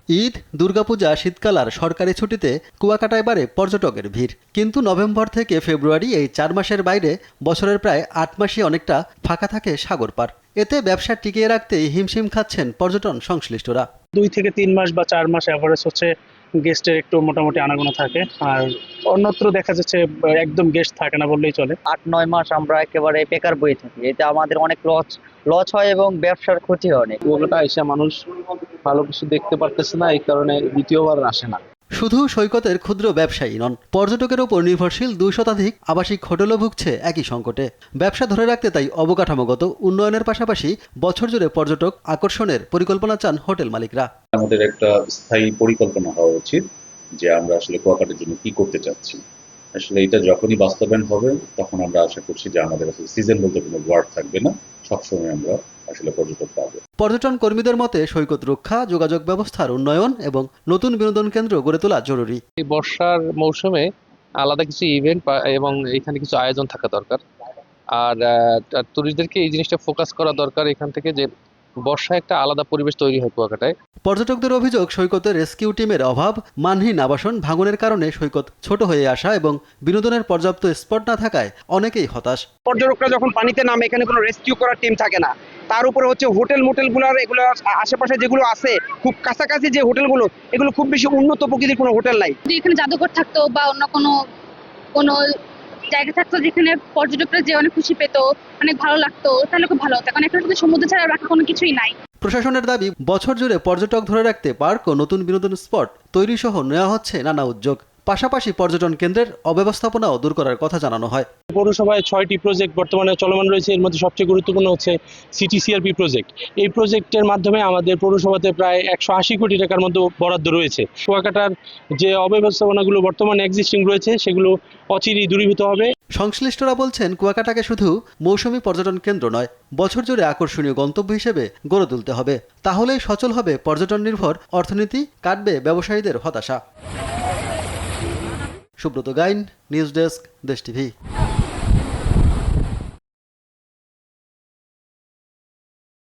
ঈদ, দুর্গাপূজা, শীতকাল আর সরকারি ছুটিতে কুয়াকাটায় বাড়ে পর্যটকের ভিড়। কিন্তু নভেম্বর থেকে ফেব্রুয়ারি এই 4 মাসের বাইরে বছরের প্রায় 8 মাসই অনেকটা ফাঁকা থাকে সাগর পার। এতে ব্যবসা টিকিয়ে রাখতেই হিমশিম খাচ্ছেন পর্যটন সংশ্লিষ্টরা। 2 থেকে 3 মাস বা 4 মাস অ্যাভারেজ হচ্ছে গেস্টের একটু মোটামুটি আনাগোনা থাকে, আর অন্যত্র দেখা যাচ্ছে একদম গেস্ট থাকে না বললেই চলে। 8-9 মাস আমরা একেবারে বেকার বয়ে থাকি, এতে আমাদের অনেক লস হয় এবং ব্যবসার ক্ষতি হয় অনেক। কুয়াকাটা এসে মানুষ ভালো কিছু দেখতে পারতেছে না, এই কারণে দ্বিতীয়বার আসে না। শুধু সৈকতের ক্ষুদ্র ব্যবসায়ী নন, পর্যটকের ওপর নির্ভরশীল 2 শতাধিক আবাসিক হোটেলও ভুগছে একই সংকটে। ব্যবসা ধরে রাখতে তাই অবকাঠামোগত উন্নয়নের পাশাপাশি বছর জুড়ে পর্যটক আকর্ষণের পরিকল্পনা চান হোটেল মালিকরা। আমাদের একটা স্থায়ী পরিকল্পনা হওয়া উচিত যে আমরা আসলে কুয়াকাটার জন্য কি করতে চাচ্ছি। আসলে এটা যখনই বাস্তবায়ন হবে তখন আমরা আশা করছি যে আমাদের আসলে সিজন বলতে কোনো ওয়ার্ড থাকবে না, সবসময় আমরা আসলে পর্যটক পাবো। পর্যটন কর্মীদের মতে সৈকত রক্ষা, যোগাযোগ ব্যবস্থার উন্নয়ন এবং নতুন বিনোদন কেন্দ্র গড়ে তোলা জরুরি। এই বর্ষার মৌসুমে আলাদা কিছু ইভেন্ট এবং এখানে কিছু আয়োজন থাকা দরকার। আর টুরিস্টদেরকে এই জিনিসটা ফোকাস করা দরকার এখান থেকে, যে বর্ষায় একটা আলাদা পরিবেশ তৈরি হয় কুয়াকাটায়। পর্যটকদের অভিযোগ, সৈকতের রেস্কিউ টিমের অভাব, মানহীন আবাসন, ভাঙনের কারণে সৈকত ছোট হয়ে আসা এবং বিনোদনের পর্যাপ্ত স্পট না থাকায় অনেকেই হতাশ। পর্যটকরা যখন পানিতে নামে এখানে কোনো রেস্কিউ করার টিম থাকে না, তার উপরে হচ্ছে হোটেল মোটেলগুলোর এগুলো আশেপাশে যেগুলো আছে খুব কাছাকাছি যে হোটেলগুলো, এগুলো খুব বেশি উন্নত প্রকৃতির কোনো হোটেল নাই। যদি এখানে জাদুঘর থাকতো বা অন্য কোনো জায়গা থাকতো যেখানে পর্যটকরা যে অনেক খুশি পেত, অনেক ভালো লাগতো, তাহলে খুব ভালো হতো। কারণ এখানে শুধু সমুদ্র ছাড়া বাকি কোনো কিছুই নাই। প্রশাসনের দাবি, বছর জুড়ে পর্যটক ধরে রাখতে পার্ক ও নতুন বিনোদন স্পট তৈরি সহ নেওয়া হচ্ছে নানা উদ্যোগ। পাশাপাশি পর্যটন কেন্দ্রের অব্যবস্থাপনাও দূর করার কথা জানানো হয়। পৌরসভায় 6টি প্রজেক্ট বর্তমানে চলমান রয়েছে। এর মধ্যে সবচেয়ে গুরুত্বপূর্ণ হচ্ছে সিটি সিআরপি প্রজেক্ট। এই প্রজেক্টের মাধ্যমে আমাদের পৌরসভাতে প্রায় 180 কোটি টাকার মতো বরাদ্দ রয়েছে। কুয়াকাটার যে অব্যবস্থাপনাগুলো বর্তমানে এক্সিস্টিং রয়েছে সেগুলো অচিরেই দূরীভূত হবে। সংশ্লিষ্টরা বলছেন, কুয়াকাটাকে শুধু মৌসুমী পর্যটন কেন্দ্র নয়, বছর জুড়ে আকর্ষণীয় গন্তব্য হিসেবে গড়ে তুলতে হবে। তাহলেই সচল হবে পর্যটন নির্ভর অর্থনীতি, কাটবে ব্যবসায়ীদের হতাশা। সুব্রত গাইন, নিউজ ডেস্ক, দেশ টিভি।